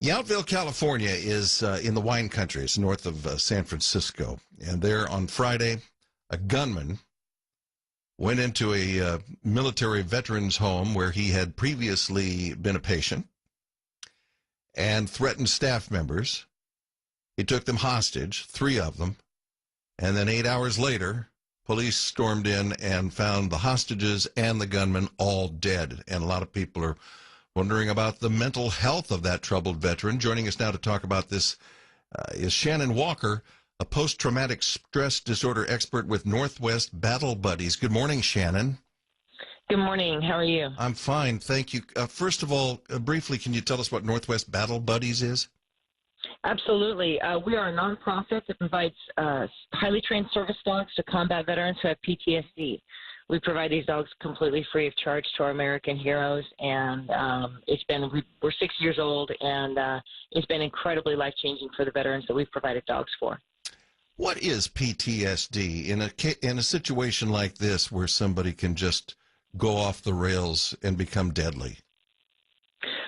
Yountville, California is in the wine country. It's north of San Francisco. And there on Friday, a gunman went into a military veterans home where he had previously been a patient and threatened staff members. He took them hostage, 3 of them. And then 8 hours later, police stormed in and found the hostages and the gunman all dead. And a lot of people are wondering about the mental health of that troubled veteran. Joining us now to talk about this is Shannon Walker, a post-traumatic stress disorder expert with Northwest Battle Buddies. Good morning, Shannon. Good morning. How are you? I'm fine, thank you. First of all, briefly, can you tell us what Northwest Battle Buddies is? Absolutely. We are a nonprofit that provides highly trained service dogs to combat veterans who have PTSD. We provide these dogs completely free of charge to our American heroes, and we're 6 years old, and it's been incredibly life-changing for the veterans that we've provided dogs for. What is PTSD in a situation like this where somebody can just go off the rails and become deadly?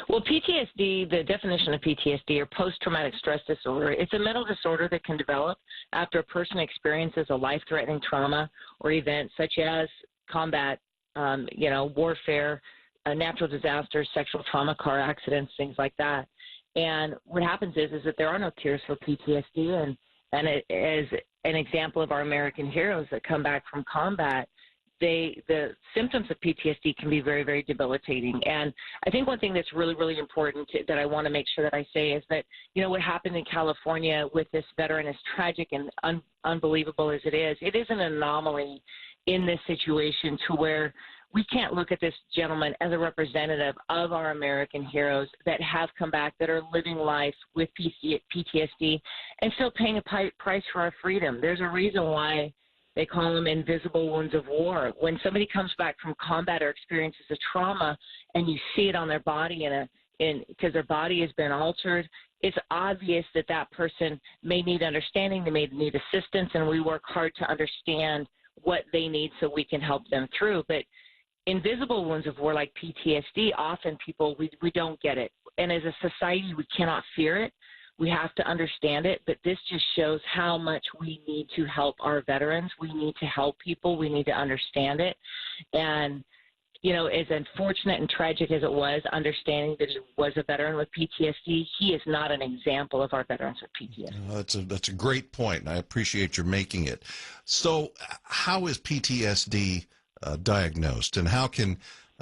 Well, PTSD, the definition of PTSD, or post-traumatic stress disorder, it's a mental disorder that can develop after a person experiences a life-threatening trauma or event such as combat, warfare, natural disasters, sexual trauma, car accidents, things like that. And what happens is that there are no cures for PTSD, and it is an example of our American heroes that come back from combat. The symptoms of PTSD can be very, very debilitating. And I think one thing that's really, really important that I want to make sure that I say is that, what happened in California with this veteran, as tragic and unbelievable as it is an anomaly in this situation to where we can't look at this gentleman as a representative of our American heroes that have come back, that are living life with PTSD and still paying a price for our freedom. There's a reason why they call them invisible wounds of war. When somebody comes back from combat or experiences a trauma and you see it on their body because their body has been altered, it's obvious that that person may need understanding, they may need assistance, and we work hard to understand what they need so we can help them through. But invisible wounds of war like PTSD, often we don't get it. And as a society, we cannot fear it. We have to understand it, but this just shows how much we need to help our veterans. We need to help people. We need to understand it. And, as unfortunate and tragic as it was, understanding that he was a veteran with PTSD, he is not an example of our veterans with PTSD. That's a great point, and I appreciate your making it. So how is PTSD diagnosed, and how can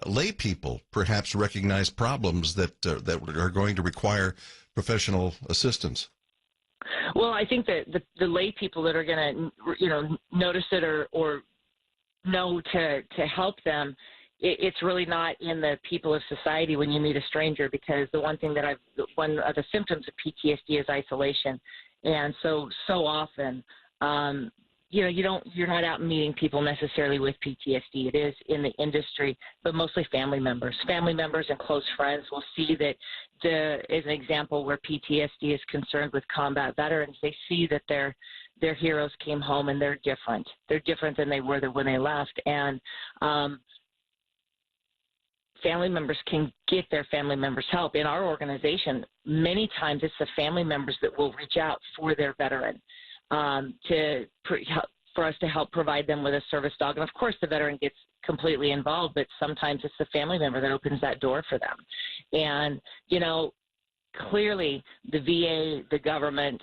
lay people perhaps recognize problems that are going to require professional assistance? Well, I think that the lay people that are going to, notice it or know to help them, it's really not in the people of society when you meet a stranger, because one of the symptoms of PTSD is isolation, and so often, you're not out meeting people necessarily with PTSD. It is in the industry, but mostly family members. Family members and close friends will see that as an example where PTSD is concerned with combat veterans, they see that their heroes came home and they're different. They're different than they were when they left. And family members can get their family members help. In our organization, many times it's the family members that will reach out for their veteran. For us to help provide them with a service dog. And of course the veteran gets completely involved, but sometimes it's the family member that opens that door for them. And, clearly the VA, the government,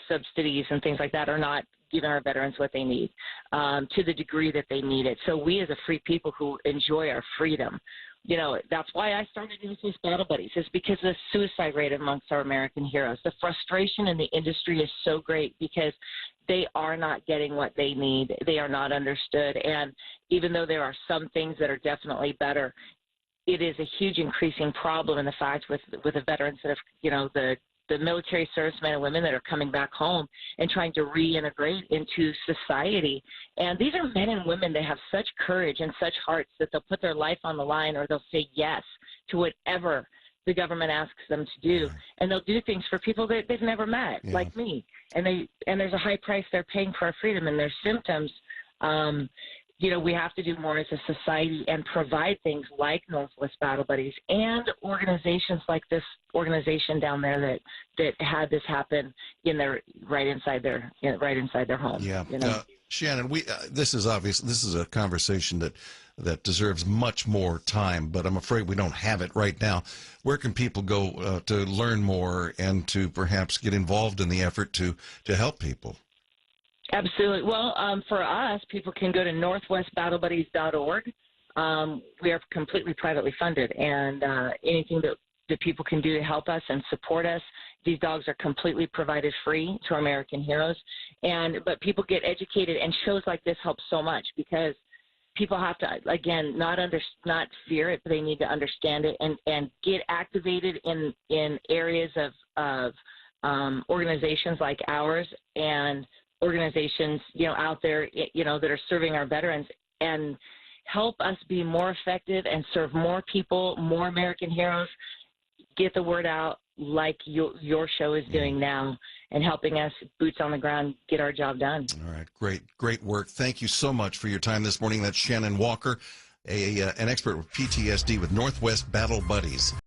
subsidies and things like that are not giving our veterans what they need to the degree that they need it. So we as a free people who enjoy our freedom, that's why I started Northwest Battle Buddies, is because of the suicide rate amongst our American heroes. The frustration in the industry is so great because they are not getting what they need. They are not understood. And even though there are some things that are definitely better, it is a huge increasing problem in the fact with the veterans that have, the military servicemen and women that are coming back home and trying to reintegrate into society. And these are men and women that have such courage and such hearts that they'll put their life on the line, or they'll say yes to whatever the government asks them to do. And they'll do things for people that they've never met, like me. And there's a high price they're paying for our freedom, and their symptoms, we have to do more as a society and provide things like Northwest Battle Buddies and organizations like this organization down there that had this happen right inside their home. Yeah. Shannon, this is obvious. This is a conversation that deserves much more time, but I'm afraid we don't have it right now. Where can people go to learn more and to perhaps get involved in the effort to help people? Absolutely. Well, for us, people can go to northwestbattlebuddies.org. We are completely privately funded, and anything that people can do to help us and support us. These dogs are completely provided free to American heroes, but people get educated, and shows like this help so much because people have to, again, not fear it, but they need to understand it and get activated in areas of organizations like ours and organizations out there that are serving our veterans, and help us be more effective and serve more people, more American heroes. Get the word out like your show is doing now, and helping us, boots on the ground, get our job done. All right, great work. Thank you so much for your time this morning. That's Shannon Walker, an expert with PTSD with Northwest Battle Buddies.